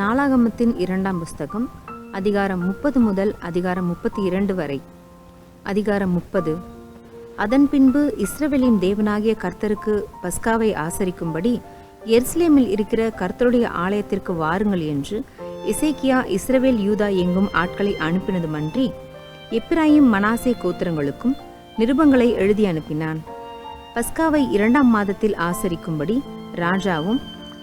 நாளாகமத்தின் 2ஆம் புஸ்தகம் அதிகாரம் 30 முதல் அதிகாரம் 32 வரை. அதிகாரம் 30. அதன் பின்பு இஸ்ரவேலின் தேவனாகிய கர்த்தருக்கு பஸ்காவை ஆசரிக்கும்படி எருசலேமில் இருக்கிற கர்த்தருடைய ஆலயத்திற்கு வாருங்கள் என்று எசேக்கியா இஸ்ரவேல் யூதா எங்கும் ஆட்களை அனுப்பினதுமன்றி எப்பிராயிம் மனாசே கோத்திரங்களுக்கும் நிருபங்களை எழுதி அனுப்பினான். பஸ்காவை 2ஆம் மாதத்தில் ஆசரிக்கும்படி ராஜாவும்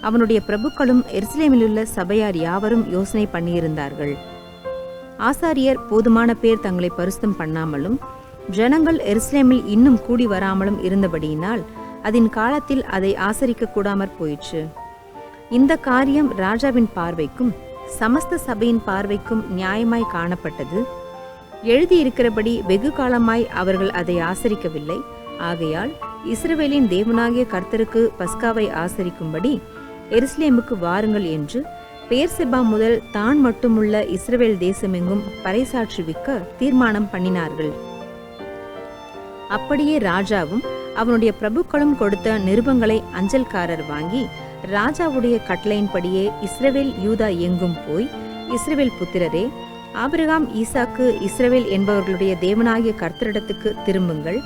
அவனுடைய பிரபுக்களும் எருசலேமிலுள்ள சபையார் யாவரும் யோசனை பண்ணியிருந்தார்கள். ஆசாரியர் போதுமான பேர் தங்களை பரிசுத்தம் பண்ணாமலும் ஜனங்கள் எருசலேமில் இன்னும் கூடி வராமலும் இருந்தபடியினால் அதன் காலத்தில் அதை ஆசரிக்க கூடாமற் போயிற்று. இந்த காரியம் ராஜாவின் பார்வைக்கும் சமஸ்த சபையின் பார்வைக்கும் நியாயமாய் காணப்பட்டது. எழுதியிருக்கிறபடி வெகு காலமாய் அவர்கள் அதை ஆசரிக்கவில்லை. ஆகையால் இஸ்ரவேலின் தேவனாகிய கர்த்தருக்கு பஸ்காவை ஆசரிக்கும்படி எருசலேமுக்கு வாருங்கள் என்று பெயர்செபா முதல் தான் மட்டுமுள்ள இஸ்ரவேல் தேசமெங்கும் பறைசாற்றுவிக்க தீர்மானம் பண்ணினார்கள். அப்படியே ராஜாவும் அவனுடைய பிரபுக்களும் கொடுத்த நிருபங்களை அஞ்சல்காரர் வாங்கி ராஜாவுடைய கட்டளையின்படியே இஸ்ரவேல் யூதா எங்கும் போய், இஸ்ரவேல் புத்திரரே, ஆபிரகாம், ஈசாக்கு, இஸ்ரவேல் என்பவர்களுடைய தேவனாகிய கர்த்தரிடத்துக்கு திரும்புங்கள்.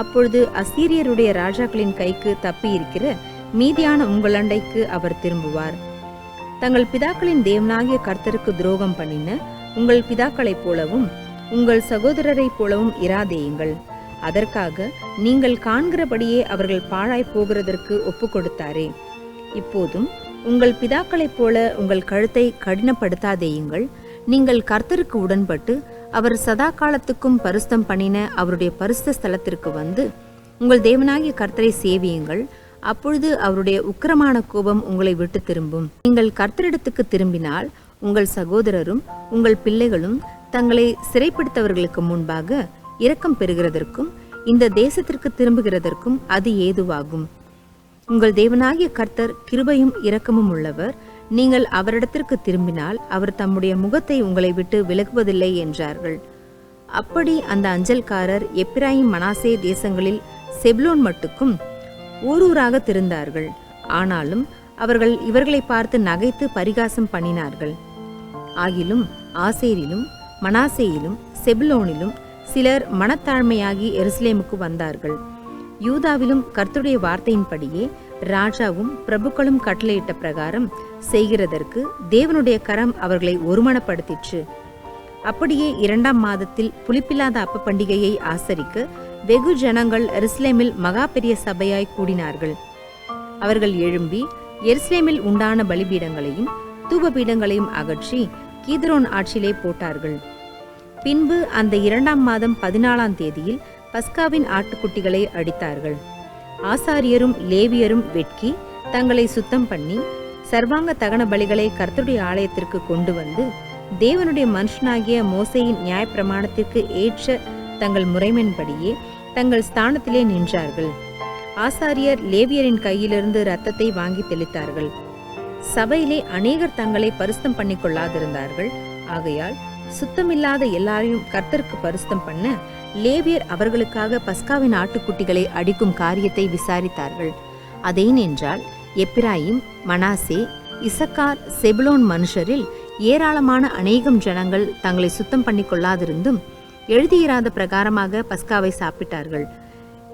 அப்பொழுது அசீரியருடைய ராஜாக்களின் கைக்கு தப்பியிருக்கிற மீதியான உங்கள் அண்டைக்கு அவர் திரும்புவார். தங்கள் பிதாக்களின் தேவனாகிய கர்த்தருக்கு துரோகம் பண்ணின உங்கள் பிதாக்களைப் போலவும் உங்கள் சகோதரரைப் போலவும் இராதேயுங்கள். அதற்காக நீங்கள் காண்கிறபடியே அவர்கள் பாழாய் போகிறதற்கு ஒப்பு கொடுத்தாரே. இப்போதும் உங்கள் பிதாக்களைப் போல உங்கள் கழுத்தை கடினப்படுத்தாதேயுங்கள். நீங்கள் கர்த்தருக்கு உடன்பட்டு அவர் சதா காலத்துக்கும் பரிசுத்தம் பண்ணின அவருடைய பரிசுத்த ஸ்தலத்திற்கு வந்து உங்கள் தேவனாகிய கர்த்தரை சேவியுங்கள். அப்பொழுது அவருடைய உக்கிரமான கோபம் உங்களை விட்டு திரும்பும். நீங்கள் கர்த்தரிடத்துக்கு திரும்பினால் உங்கள் சகோதரரும் உங்கள் பிள்ளைகளும் தங்களை சிறைப்பிடித்தவர்களுக்கு முன்பாக இரக்கம் பெறுகிறதற்கும் இந்த தேசத்திற்கு திரும்புகிறதற்கும் அது ஏதுவாகும். உங்கள் தேவனாகிய கர்த்தர் கிருபையும் இரக்கமும் உள்ளவர். நீங்கள் அவரிடத்திற்கு திரும்பினால் அவர் தம்முடைய முகத்தை உங்களை விட்டு விலகுவதில்லை என்றார்கள். அப்படி அந்த அஞ்சல்காரர் எப்பிராயிம் மனாசே தேசங்களில் செபுலோன் மட்டுக்கும் ஊரூராக திருந்தார்கள். ஆனாலும் அவர்கள் இவர்களை பார்த்து நகைத்து பரிகாசம் பண்ணினார்கள். ஆகிலும் ஆசேரிலும் மனாசேயிலும் செபுலோனிலும் சிலர் மனத்தாழ்மையாகி எருசலேமுக்கு வந்தார்கள். யூதாவிலும் கர்த்தருடைய வார்த்தையின்படியே ராஜாவும் பிரபுக்களும் கட்டளையிட்ட பிரகாரம் செய்கிறதற்கு தேவனுடைய கரம் அவர்களை ஒருமனப்படுத்திற்று. அப்படியே 2ஆம் மாதத்தில் புளிப்பில்லாத அப்ப பண்டிகையை ஆசரிக்க வெகு ஜனங்கள் எருசலேமில் மகா பெரிய சபையாய் கூடினார்கள். அவர்கள் எழும்பி எருசலேமில் உண்டான பலிபீடங்களையும் தூபபீடங்களையும் அகற்றி கீதரோன் ஆற்றிலே போட்டார்கள். பின்பு அந்த 2ஆம் மாதம் 14ஆம் தேதியில் பஸ்காவின் ஆட்டுக்குட்டிகளை அடித்தார்கள். ஆசாரியரும் லேவியரும் வெட்கி தங்களை சுத்தம் பண்ணி சர்வாங்க தகன பலிகளை கர்த்தருடைய ஆலயத்திற்கு கொண்டு வந்து தேவனுடைய மனுஷனாகிய மோசேயின் நியாயப்பிரமாணத்திற்கு ஏற்ற தங்கள் முறைமையின்படியே தங்கள் ஸ்தானத்திலே நின்றார்கள். ஆசாரியர் லேவியரின் கையிலிருந்து இரத்தத்தை வாங்கி தெளித்தார்கள். சபையிலே அநேகர் தங்களை பரிசுத்தம் பண்ணி கொள்ளாதிருந்தார்கள். ஆகையால் சுத்தமில்லாத எல்லாரையும் கர்த்தருக்கு பரிசுத்தம் பண்ண லேவியர் அவர்களுக்காக பஸ்காவின் ஆட்டுக்குட்டிகளை அடிக்கும் காரியத்தை விசாரித்தார்கள். அதேனென்றால் எப்பிராயிம், மனாசே, இசக்கார், செபுலோன் மனுஷரில் ஏராளமான அநேகம் ஜனங்கள் தங்களை சுத்தம் பண்ணி கொள்ளாதிருந்தும் எழுதியிராத பிரகாரமாக பஸ்காவை சாப்பிட்டார்கள்.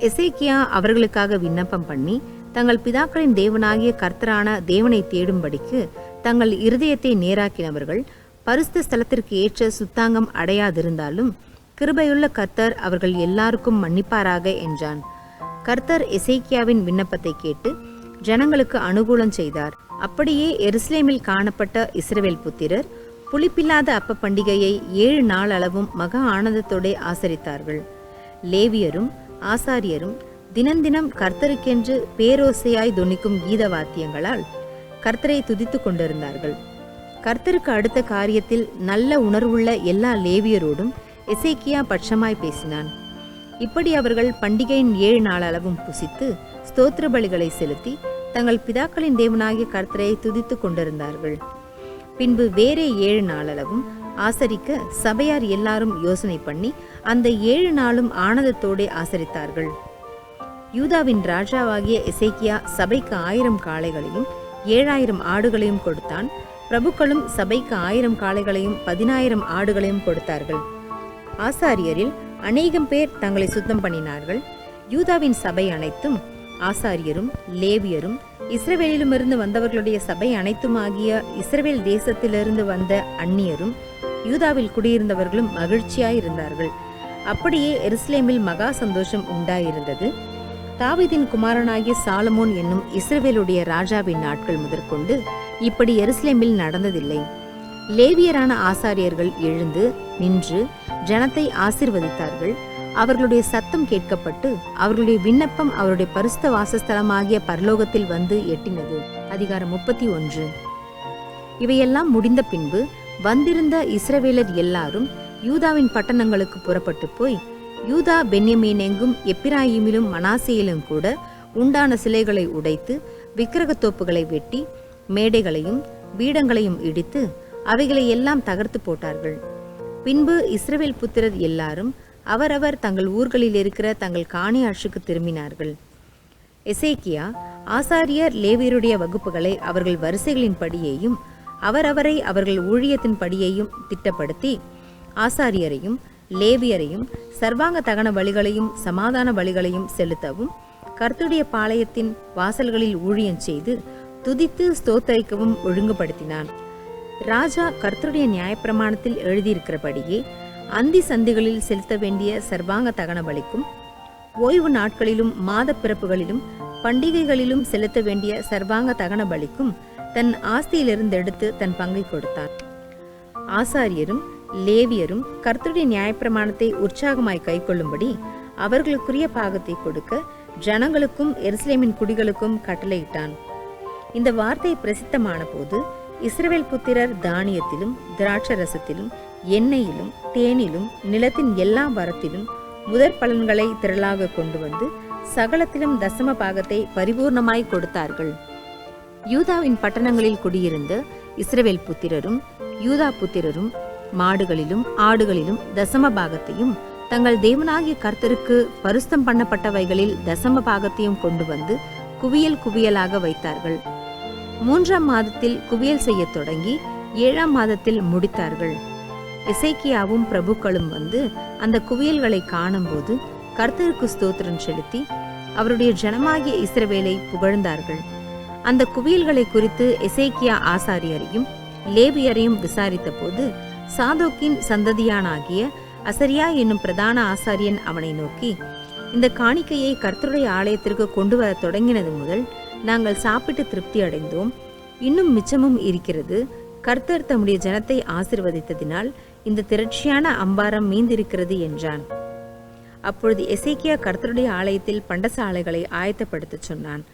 எசேக்கியா அவர்களுக்காக விண்ணப்பம் பண்ணி தங்கள் பிதாக்களின் தேவனாகிய கர்த்தரான தேவனை தேடும்படிக்கு தங்கள் இருதயத்தை நேராக்கினவர்கள் பரிசுத்த ஸ்தலத்திற்கு ஏற்ற சுத்தாங்கம் அடையாதிருந்தாலும் கிருபையுள்ள கர்த்தர் அவர்கள் எல்லாருக்கும் மன்னிப்பாராக என்றான். கர்த்தர் எசேக்கியாவின் விண்ணப்பத்தை கேட்டு ஜனங்களுக்கு அனுகூலம் செய்தார். அப்படியே எருசலேமில் காணப்பட்ட இஸ்ரவேல் புத்திரர் புளிப்பில்லாத அப்ப பண்டிகையை 7 நாள் அளவும் மகா ஆனந்தத்தோடு ஆசரித்தார்கள். லேவியரும் ஆசாரியரும் தினந்தினம் கர்த்தருக்கென்று பேரோசையாய் தொனிக்கும் கீத வாத்தியங்களால் கர்த்தரை துதித்து கொண்டிருந்தார்கள். கர்த்தருக்கு அடுத்த காரியத்தில் நல்ல உணர்வுள்ள எல்லா லேவியரோடும் எசேக்கியா பட்சமாய் பேசினான். இப்படி அவர்கள் பண்டிகையின் 7 நாள் அளவும் புசித்து ஸ்தோத்திர பலிகளை செலுத்தி தங்கள் பிதாக்களின் தேவனாகிய கர்த்தரை துதித்து கொண்டிருந்தார்கள். பின்பு வேறே 7 நாளளவும் ஆசரிக்க சபையார் எல்லாரும் யோசனை பண்ணி அந்த 7 நாளும் ஆனந்தத்தோடு ஆசரித்தார்கள். யூதாவின் ராஜாவாகிய எசேக்கியா சபைக்கு 1000 காளைகளையும் 7000 ஆடுகளையும் கொடுத்தான். பிரபுக்களும் சபைக்கு 1000 காளைகளையும் 10000 ஆடுகளையும் கொடுத்தார்கள். ஆசாரியரில் அநேகம் பேர் தங்களை சுத்தம் பண்ணினார்கள். யூதாவின் சபை அனைத்தும், ஆசாரியரும் லேவியரும் இஸ்ரவேலிலுமிருந்து வந்தவர்களுடைய சபை அனைத்துமாகிய இஸ்ரவேல் தேசத்திலிருந்து வந்த அந்நியரும் யூதாவில் குடியிருந்தவர்களும் மகிழ்ச்சியாயிருந்தார்கள். அப்படியே எருசலேமில் மகா சந்தோஷம் உண்டாயிருந்தது. தாவீதின் குமாரனாகிய சாலமோன் என்னும் இஸ்ரவேலுடைய ராஜாவின் நாட்கள் முதற்கொண்டு இப்படி எருசலேமில் நடந்ததில்லை. லேவியரான ஆசாரியர்கள் எழுந்து நின்று ஜனத்தை ஆசீர்வதித்தார்கள். அவர்களுடைய சத்தம் கேட்கப்பட்டு அவர்களுடைய விண்ணப்பம் அவருடைய பரிசுத்த வாசஸ்தலமாகிய பரலோகத்தில் வந்து எட்டினது. அதிகாரம் 31. இவையெல்லாம் முடிந்த பின்பு வந்திருந்த இஸ்ரவேலர் எல்லாரும் யூதாவின் பட்டணங்களுக்கு புறப்பட்டு போய் யூதா பென்யமீனெங்கும் எப்பிராயீமிலும் மனாசேயிலும் கூட உண்டான சிலைகளை உடைத்து விக்கிரகத்தோப்புகளை வெட்டி மேடைகளையும் பீடங்களையும் இடித்து அவைகளை எல்லாம் தகர்த்து போட்டார்கள். பின்பு இஸ்ரவேல் புத்திரர் எல்லாரும் அவரவர் தங்கள் ஊர்களில் இருக்கிற தங்கள் காணியாட்சிக்கு திரும்பினார்கள். எசேக்கியா ஆசாரியர் லேவியருடைய வகுப்புகளை அவர்கள் வரிசைகளின் படியேயும் அவரவரை அவர்கள் ஊழியத்தின் படியையும் திட்டப்படுத்தி ஆசாரியரையும் லேவியரையும் சர்வாங்க தகன பலிகளையும் சமாதான பலிகளையும் செலுத்தவும் கர்த்தருடைய பாளையத்தின் வாசல்களில் ஊழியம் செய்து துதித்து ஸ்தோத்தரிக்கவும் ஒழுங்குபடுத்தினான். ராஜா கர்த்தருடைய நியாயப்பிரமாணத்தில் எழுதியிருக்கிறபடியே அந்தி சந்திகளில் செலுத்த வேண்டிய சர்வாங்க தகன பலிக்கும் ஓய்வு நாட்களிலும் மாத பிறப்புகளிலும் பண்டிகைகளிலும் செலுத்த வேண்டிய சர்வாங்க தகன பலிக்கும் தன் ஆஸ்தியிலிருந்து எடுத்து தன் பங்கை கொடுத்தான். ஆசாரியரும் லேவியரும் கர்த்தருடைய நியாயப்பிரமாணத்தை உற்சாகமாய் கைக்கொள்ளும்படி அவர்களுக்குரிய பாகத்தை கொடுக்க ஜனங்களுக்கும் எருசலேமின் குடிகளுக்கும் கட்டளையிட்டான். இந்த வார்த்தை பிரசித்தமான போது இஸ்ரவேல் புத்திரர் தானியத்திலும் திராட்சரசத்திலும் எண்ணெயிலும் தேனிலும் நிலத்தின் எல்லா வரத்திலும் முதற் பலன்களை திரளாக கொண்டு வந்து சகலத்திலும் தசம பாகத்தை பரிபூர்ணமாய் கொடுத்தார்கள். யூதாவின் பட்டணங்களில் குடியிருந்த இஸ்ரவேல் புத்திரரும் யூதா புத்திரரும் மாடுகளிலும் ஆடுகளிலும் தசம பாகத்தையும் தங்கள் தேவனாகிய கர்த்தருக்கு பரிசுத்தம் பண்ணப்பட்டவைகளில் தசம பாகத்தையும் கொண்டு வந்து குவியல் குவியலாக வைத்தார்கள். 3ஆம் மாதத்தில் குவியல் செய்ய தொடங்கி 7ஆம் மாதத்தில் முடித்தார்கள். எசேக்கியாவும் பிரபுக்களும் வந்து அந்த குவியல்களை காணும்போது கர்த்தருக்கு ஸ்தோத்திரம் செலுத்தி அவருடைய ஜனமாகிய இஸ்ரவேலை புகழ்ந்தார்கள். அந்த குவியல்களை குறித்து எசேக்கியா ஆசாரியரையும் லேவியரையும் விசாரித்த போது சாதோக்கின் சந்ததியானாகிய அசரியா என்னும் பிரதான ஆசாரியன் அவனை நோக்கி, இந்த காணிக்கையை கர்த்தருடைய ஆலயத்திற்கு கொண்டு வர தொடங்கினது முதல் நாங்கள் சாப்பிட்டு திருப்தி அடைந்தோம், இன்னும் மிச்சமும் இருக்கிறது. கர்த்தர் தம்முடைய ஜனத்தை ஆசீர்வதித்ததினால் இந்த திரட்சியான அம்பாரம் மீந்திருக்கிறது என்றான். அப்பொழுது எசேக்கியா கர்த்தருடைய ஆலயத்தில் பண்டசாலைகளை ஆயத்தப்படுத்த சொன்னான்.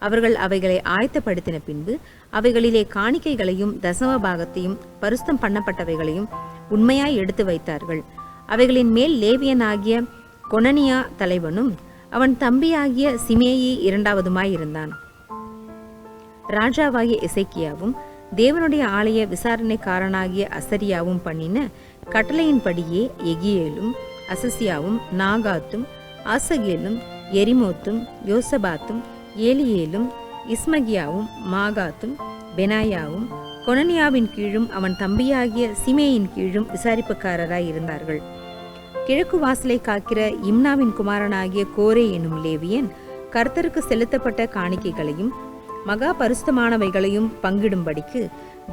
அவர்கள் அவைகளை ஆயத்தப்படுத்தின பின்பு அவைகளிலே காணிக்கைகளையும் தசம பாகத்தையும் பரிசுத்தம் பண்ணப்பட்டவைகளையும் உண்மையாய் எடுத்து வைத்தார்கள். அவைகளின் மேல் லேவியனாகிய கொனனியா தலைவனும் அவன் தம்பியாகிய சிமேயி 2வதுமாய் இருந்தான். ராஜாவாகிய எசேக்கியாவும் தேவனுடைய ஆலய விசாரணைக்காரனாகிய அசரியாவும் பண்ணின கட்டளையின்படியே எகியேலும் அசசியாவும் நாகாத்தும் ஆசகேலும் எரிமோத்தும் யோசபாத்தும் ஏலியேலும் இஸ்மகியாவும் மாகாத்தும் பெனாயாவும் கொனனியாவின் கீழும் அவன் தம்பியாகிய சிமேயின் கீழும் விசாரிப்புக்காரராய் இருந்தார்கள். கிழக்கு வாசலை காக்கிற இம்னாவின் குமாரனாகிய கோரே என்னும் லேவியன் கர்த்தருக்கு செலுத்தப்பட்ட காணிக்கைகளையும் மகா பரிசுத்தமானவைகளையும் பங்கிடும்படிக்கு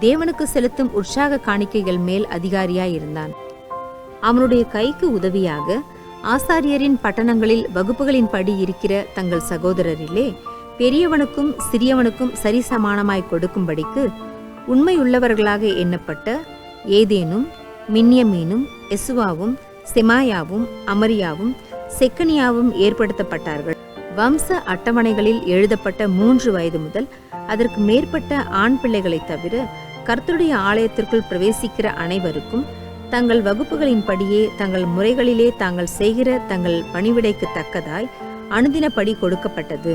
தேவனுக்கு செலுத்தும் உற்சாக காணிக்கைகள் மேல் அதிகாரியாயிருந்தான். அவனுடைய கைக்கு உதவியாக ஆசாரியரின் பட்டணங்களில் வகுப்புகளின் படி இருக்கிற தங்கள் சகோதரரிலே பெரியவனுக்கும் சிறியவனுக்கும் சரிசமானமாய் கொடுக்கும்படிக்கு உண்மையுள்ளவர்களாக எண்ணப்பட்ட ஏதேனும் மின்யமீனும் எசுவாவும் செமாயாவும் அமரியாவும் செக்கனியாவும் ஏற்படுத்தப்பட்டார்கள். வம்ச அட்டவணைகளில் எழுதப்பட்ட 3 வயது முதல் அதற்கு மேற்பட்ட ஆண் பிள்ளைகளை தவிர கர்த்தருடைய ஆலயத்திற்குள் பிரவேசிக்கிற அனைவருக்கும் தங்கள் வகுப்புகளின் படியே தங்கள் முறைகளிலே தாங்கள் செய்கிற தங்கள் பணிவிடைக்கு தக்கதாய் அனுதினப்படி கொடுக்கப்பட்டது.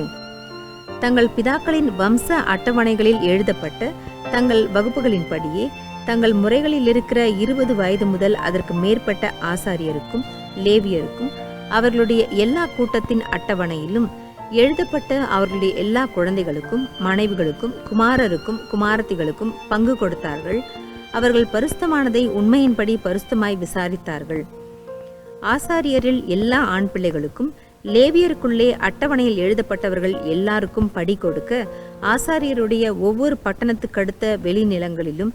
தங்கள் பிதாக்களின் வம்ச அட்டவணைகளில் எழுதப்பட்ட தங்கள் வகுப்புகளின் படியே தங்கள் முறைகளில் இருக்கிற 20 வயது முதல் அதற்கு மேற்பட்ட ஆசாரியருக்கும் லேவியருக்கும் அவர்களுடைய எல்லா கூட்டத்தின் அட்டவணையிலும் எழுதப்பட்ட அவர்களுடைய எல்லா குழந்தைகளுக்கும் மனைவிகளுக்கும் குமாரருக்கும் குமாரத்திகளுக்கும் பங்கு கொடுத்தார்கள். அவர்கள் பரிசுத்தமானதை உண்மையின்படி பரிசுத்தமாய் விசாரித்தார்கள். ஆசாரியரில் எல்லா ஆண் பிள்ளைகளுக்கும் லேவியருக்குள்ளே அட்டவணையில் எழுதப்பட்டவர்கள் எல்லாருக்கும் படி கொடுக்க ஆசாரியருடைய ஒவ்வொரு பட்டணத்துக்கடுத்த வெளிநிலங்களிலும்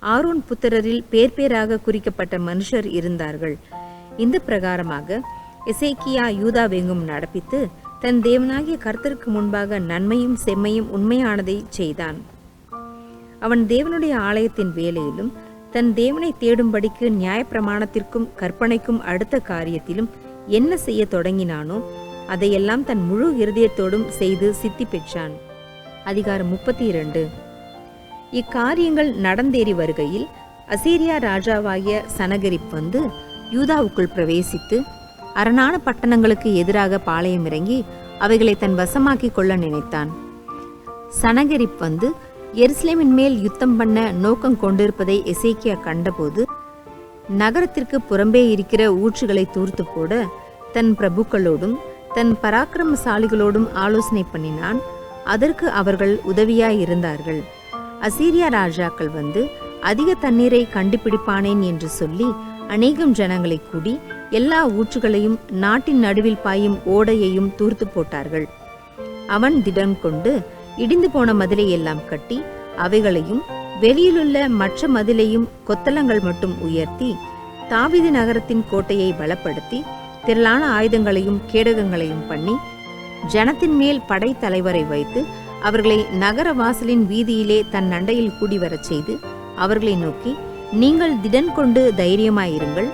ஆரோன் புத்திரரில் பேர் பேராக குறிக்கப்பட்ட மனுஷர் இருந்தார்கள். இந்த பிரகாரமாக எசேக்கியா யூதாவெங்கும் நடப்பித்து தன் தேவனாகிய கர்த்தருக்கு முன்பாக நன்மையும் செம்மையும் உண்மையானதை செய்தான். அவன் தேவனுடைய ஆலயத்தின் வேலையிலும் தன் தேவனை தேடும்படிக்கு நியாயப்பிரமாணத்திற்கும் கற்பனைக்கும் அடுத்த காரியத்திலும் என்ன செய்ய தொடங்கினானோ அதையெல்லாம் தன் முழு இருதயத்தோடும் செய்து சித்தி பெற்றான். அதிகாரம் 32. இக்காரியங்கள் நடந்தேறி வருகையில் அசீரியா ராஜாவாகிய சனகரிப் வந்து யூதாவுக்குள் பிரவேசித்து அரணான பட்டணங்களுக்கு எதிராக பாளையம் இறங்கி அவைகளை தன் வசமாக்கி கொள்ள நினைத்தான். சனகரிப் வந்து எருசலேமின் மேல் யுத்தம் பண்ண நோக்கம் கொண்டிருப்பதை எசேக்கியா கண்டபோது நகரத்திற்கு புறம்பே இருக்கிற ஊற்றுகளை தூர்த்து போட தன் பிரபுக்களோடும் தன் பராக்கிரமசாலிகளோடும் ஆலோசனை பண்ணினான். அதற்கு அவர்கள் உதவியாயிருந்தார்கள். அசீரியா ராஜாக்கள் வந்து அதிக தண்ணீரை கண்டுபிடிப்பானேன் என்று சொல்லி அநேகம் ஜனங்களை கூடி எல்லா ஊற்றுகளையும் நாட்டின் நடுவில் பாயும் ஓடையையும் தூர்த்து போட்டார்கள். அவன் திடம் கொண்டு இடிந்து போன மதிலை எல்லாம் கட்டி அவைகளையும் வெளியிலுள்ள மற்ற மதிலையும் கொத்தளங்கள் மட்டும் உயர்த்தி தாவீது நகரத்தின் கோட்டையை பலப்படுத்தி திரளான ஆயுதங்களையும் கேடகங்களையும் பண்ணி ஜனத்தின் மேல் படை தலைவரை வைத்து அவர்களை நகர வாசலின் வீதியிலே தன் நண்டையில் கூடி வரச் செய்து அவர்களை நோக்கி, நீங்கள் திடன் கொண்டு தைரியமாயிருங்கள்.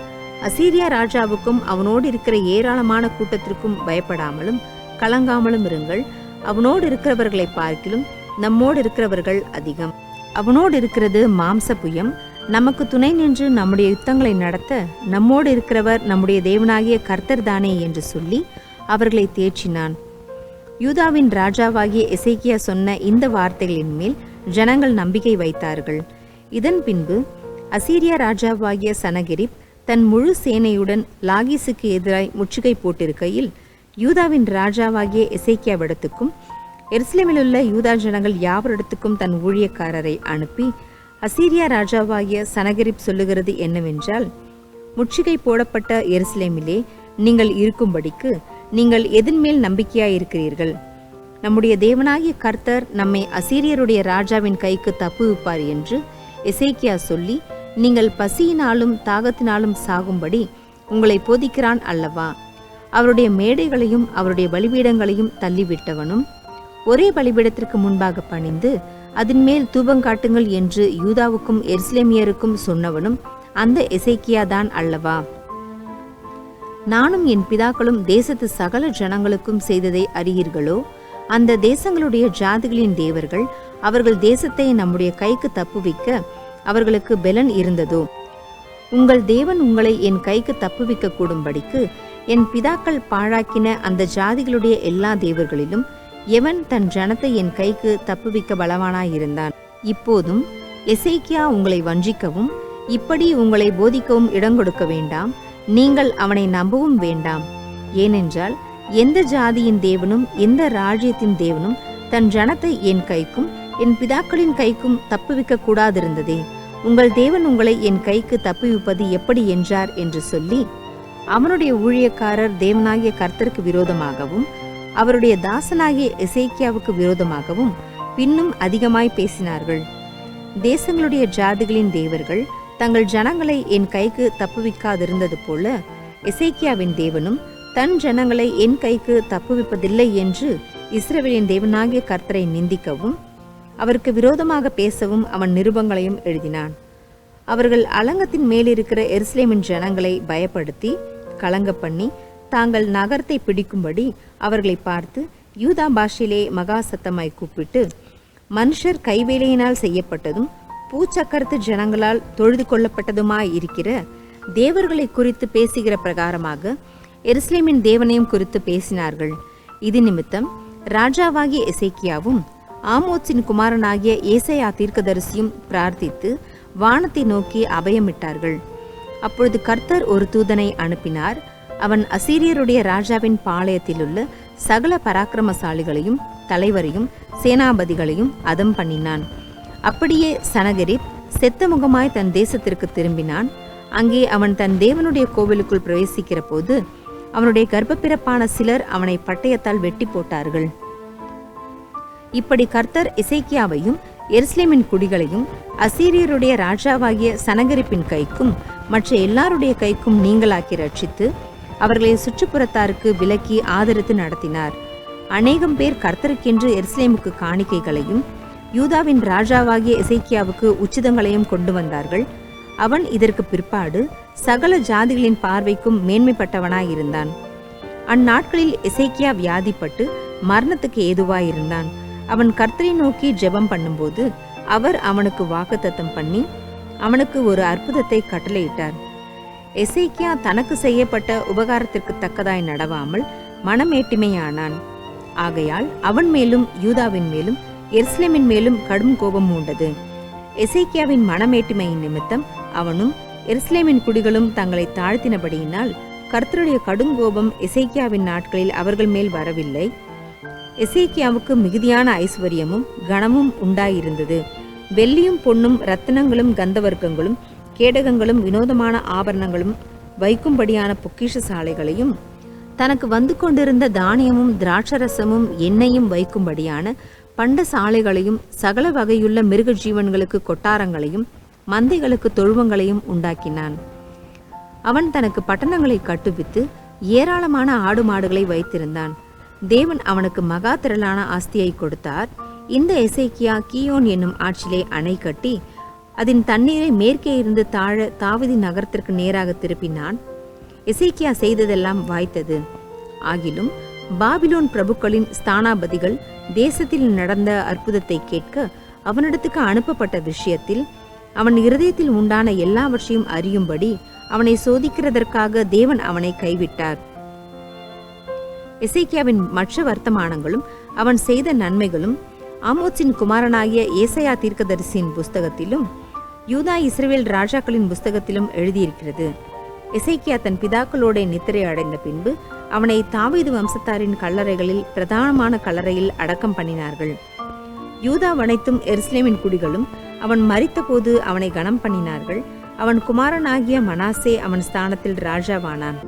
அசீரியா ராஜாவுக்கும் அவனோடு இருக்கிற ஏராளமான கூட்டத்திற்கும் பயப்படாமலும் கலங்காமலும் இருங்கள். அவனோடு இருக்கிறவர்களை பார்க்கிலும் நம்மோடு இருக்கிறவர்கள் அதிகம். அவனோடு இருக்கிறது மாம்ச புயம். நமக்கு துணை நின்று நம்முடைய யுத்தங்களை நடத்த நம்மோடு இருக்கிறவர் நம்முடைய தேவனாகிய கர்த்தர் தானே என்று சொல்லி அவர்களை தேற்றினான். யூதாவின் ராஜாவாகிய எசேக்கியா சொன்ன இந்த வார்த்தைகளின் மேல் ஜனங்கள் நம்பிக்கை வைத்தார்கள். இதன் பின்பு அசீரியா ராஜாவாகிய சனகெரிப் தன் முழு சேனையுடன் லாகீசுக்கு எதிராய் முற்றுகை போட்டிருக்கையில் யூதாவின் ராஜாவாகிய எசேக்கியாவிடத்துக்கும் எருசலேமிலுள்ள யூதா ஜனங்கள் யாவரிடத்துக்கும் தன் ஊழியக்காரரை அனுப்பி, அசீரியா ராஜாவாகிய சனகெரிப் சொல்லுகிறது என்னவென்றால், முற்றுகை போடப்பட்ட எருசலேமிலே நீங்கள் இருக்கும்படிக்கு நீங்கள் எதன்மேல் நம்பிக்கையாயிருக்கிறீர்கள்? நம்முடைய தேவனாகிய கர்த்தர் நம்மை அசீரியருடைய ராஜாவின் கைக்கு தப்புவிப்பார் என்று எசேக்கியா சொல்லி, நீங்கள் பசியினாலும் தாகத்தினாலும் சாகும்படி உங்களை போதிக்கிறான் அல்லவா? அவருடைய மேடைகளையும் அவருடைய பலிபீடங்களையும் தள்ளிவிட்டவனும் ஒரே பலிபீடத்திற்கு முன்பாக பணிந்து அதன் மேல் தூபங்காட்டுங்கள் என்று யூதாவுக்கும் எருசலேமியருக்கும் சொன்னவனும் அந்த எசேக்கியா தான் அல்லவா? நானும் என் பிதாக்களும் தேசத்து சகல ஜனங்களுக்கும் செய்ததை அறியீர்களோ? அந்த தேசங்களுடைய ஜாதிகளின் தேவர்கள் அவர்கள் தேசத்தை நம்முடைய கைக்கு தப்புவிக்க அவர்களுக்கு பெலன் இருந்ததோ? உங்கள் தேவன் உங்களை என் கைக்கு தப்புவிக்க கூடும்படிக்கு என் பிதாக்கள் பாழாக்கின அந்த ஜாதிகளுடைய எல்லா தேவர்களிலும் எவன் தன் ஜனத்தை என் கைக்கு தப்புவிக்க பலவானாயிருந்தான்? இப்போதும் எசேக்கியா உங்களை வஞ்சிக்கவும் இப்படி உங்களை போதிக்கவும் இடங்கொடுக்க வேண்டாம். நீங்கள் அவனை நம்பவும் வேண்டாம். ஏனென்றால் எந்த ஜாதியின் தேவனும் எந்த ராஜ்யத்தின் தேவனும் தன் ஜனத்தை என் கைக்கும் என் பிதாக்களின் கைக்கும் தப்புவிக்க கூடாதிருந்ததே. உங்கள் தேவன் உங்களை என் கைக்கு தப்புவிப்பது எப்படி என்றார் என்று சொல்லி அவனுடைய ஊழியக்காரர் தேவனாகிய கர்த்தருக்கு விரோதமாகவும் அவருடைய தாசனாகிய எசேக்கியாவுக்கு விரோதமாகவும் பின்னும் அதிகமாய் பேசினார்கள். தேசங்களுடைய ஜாதிகளின் தேவர்கள் தங்கள் ஜனங்களை என் கைக்கு தப்புவிக்காதிருந்தது போல எசேக்கியாவின் தேவனும் தன் ஜனங்களை என் கைக்கு தப்புவிப்பதில்லை என்று இஸ்ரவேலின் தேவனாகிய கர்த்தரை நிந்திக்கவும் அவருக்கு விரோதமாக பேசவும் அவன் நிருபங்களையும் எழுதினான். அவர்கள் அலங்கத்தின் மேலிருக்கிற எருசலேமின் ஜனங்களை பயப்படுத்தி கலங்க பண்ணி தாங்கள் நகரத்தை பிடிக்கும்படி அவர்களை பார்த்து யூதா பாஷையிலே மகா சத்தமாய் கூப்பிட்டு, மனுஷர் கைவேலையினால் செய்யப்பட்டதும் பூச்சக்கரத்து ஜனங்களால் தொழுது கொள்ளப்பட்டதுமாய் இருக்கிற தேவர்களை குறித்து பேசுகிற பிரகாரமாக எருசலேமின் தேவனையும் குறித்து பேசினார்கள். இது நிமித்தம் ராஜாவாகிய எசேக்கியாவும் ஆமோத்சின் குமாரனாகிய ஏசாயா தீர்க்கதரிசியும் பிரார்த்தித்து வானத்தை நோக்கி அபயமிட்டார்கள். அப்பொழுது கர்த்தர் ஒரு தூதனை அனுப்பினார். அவன் அசீரியருடைய ராஜாவின் பாளையத்திலுள்ள சகல பராக்கிரமசாலிகளையும் தலைவரையும் சேனாபதிகளையும் அதம் பண்ணினான். அப்படியே சனகரிப் செத்த முகமாய் தன் தேசத்திற்கு திரும்பினான். அங்கே அவன் தன் தேவனுடைய கோவிலுக்குள் பிரவேசிக்கிற போது அவனுடைய கர்ப்பப்பிறப்பான சிலர் அவனை பட்டயத்தால் வெட்டி போட்டார்கள். இப்படி கர்த்தர் எசேக்கியாவையும் எருசலேமின் குடிகளையும் அசீரியருடைய ராஜாவாகிய சனகரிப்பின் கைக்கும் மற்ற எல்லாருடைய கைக்கும் நீங்களாக்கி ரட்சித்து அவர்களை சுற்றுப்புறத்தாருக்கு விலக்கி ஆதரித்து நடத்தினார். அநேகம் பேர் கர்த்தருக்கென்று எருசலேமுக்கு காணிக்கைகளையும் யூதாவின் ராஜாவாகிய எசேக்கியாவுக்கு உச்சிதங்களையும் கொண்டு வந்தார்கள். அவன் இதற்கு பிற்பாடு சகல ஜாதிகளின் பார்வைக்கும் மேன்மைப்பட்டவனாயிருந்தான். அந்நாட்களில் எசேக்கியா வியாதிப்பட்டு மரணத்துக்கு ஏதுவாயிருந்தான். அவன் கர்த்தரை நோக்கி ஜெபம் பண்ணும்போது அவர் அவனுக்கு வாக்குத்தத்தம் பண்ணி அவனுக்கு ஒரு அற்புதத்தை கட்டளையிட்டார். எசேக்கியா தனக்கு செய்யப்பட்ட உபகாரத்திற்கு தக்கதாய் நடவாமல் மனமேட்டிமையானான். ஆகையால் அவன் மேலும் யூதாவின் மேலும் எருசலேமின் மேலும் கடும் கோபம் உண்டது. எசேக்கியாவின் மனமேட்டிமையின் நிமித்தம் அவனும் எருசலேமின் குடிகளும் தங்களை தாழ்த்தினபடியினால் கர்த்தருடைய கடுங்கோபம் எசேக்கியாவின் நாட்களில் அவர்கள் மேல் வரவில்லை. எசேக்கியாவுக்கு மிகுதியான ஐஸ்வர்யமும் கனமும் உண்டாயிருந்தது. வெள்ளியும் பொன்னும் ரத்தினங்களும் கந்தவர்க்கங்களும் கேடகங்களும் வினோதமான ஆபரணங்களும் வைக்கும்படியான பொக்கிஷ சாலைகளையும் தனக்கு வந்து கொண்டிருந்த தானியமும் திராட்சரசமும் எண்ணெயும் வைக்கும்படியான பண்ட சாலைகளையும் சகல வகையுள்ள மிருக ஜீவன்களுக்கு கொட்டாரங்களையும் மந்தைகளுக்கு தொழுவங்களையும் உண்டாக்கினான். அவன் தனக்கு பட்டணங்களை கட்டுவித்து ஏராளமான ஆடு மாடுகளை வைத்திருந்தான். தேவன் அவனுக்கு மகா திரளான ஆஸ்தியை கொடுத்தார். இந்த எசேக்கியா கீயோன் என்னும் ஆற்றிலே அணை கட்டி அதன் தண்ணீரை மேற்கே இருந்து தாழ தாவீது நகரத்திற்கு நேராக திருப்பினான். எசேக்கியா செய்ததெல்லாம் வாய்த்தது. ஆகிலும் பாபிலோன் பிரபுக்களின் ஸ்தானாபதிகள் தேசத்தில் நடந்த அற்புதத்தை கேட்க அவனிடத்துக்கு அனுப்பப்பட்ட விஷயத்தில் அவன் இருதயத்தில் உண்டான எல்லாவற்றையும் அறியும்படி அவனை சோதிக்கிறதற்காக தேவன் அவனை கைவிட்டார். எசேக்கியாவின் மற்ற வர்த்தமானங்களும் அவன் செய்த நன்மைகளும் ஆமோத்சின் குமாரனாகிய ஏசாயா தீர்க்கதரிசியின் புஸ்தகத்திலும் யூதா இஸ்ரவேல் ராஜாக்களின் புஸ்தகத்திலும் எழுதியிருக்கிறது. எசேக்கியா தன் பிதாக்களோட நித்திரை அடைந்த பின்பு அவனை தாவீது வம்சத்தாரின் கல்லறைகளில் பிரதானமான கல்லறையில் அடக்கம் பண்ணினார்கள். யூதா அனைத்தும் எருசலேமின் குடிகளும் அவன் மரித்தபோது அவனை கனம் பண்ணினார்கள். அவன் குமாரனாகிய மனாசே அவன் ஸ்தானத்தில் ராஜாவானான்.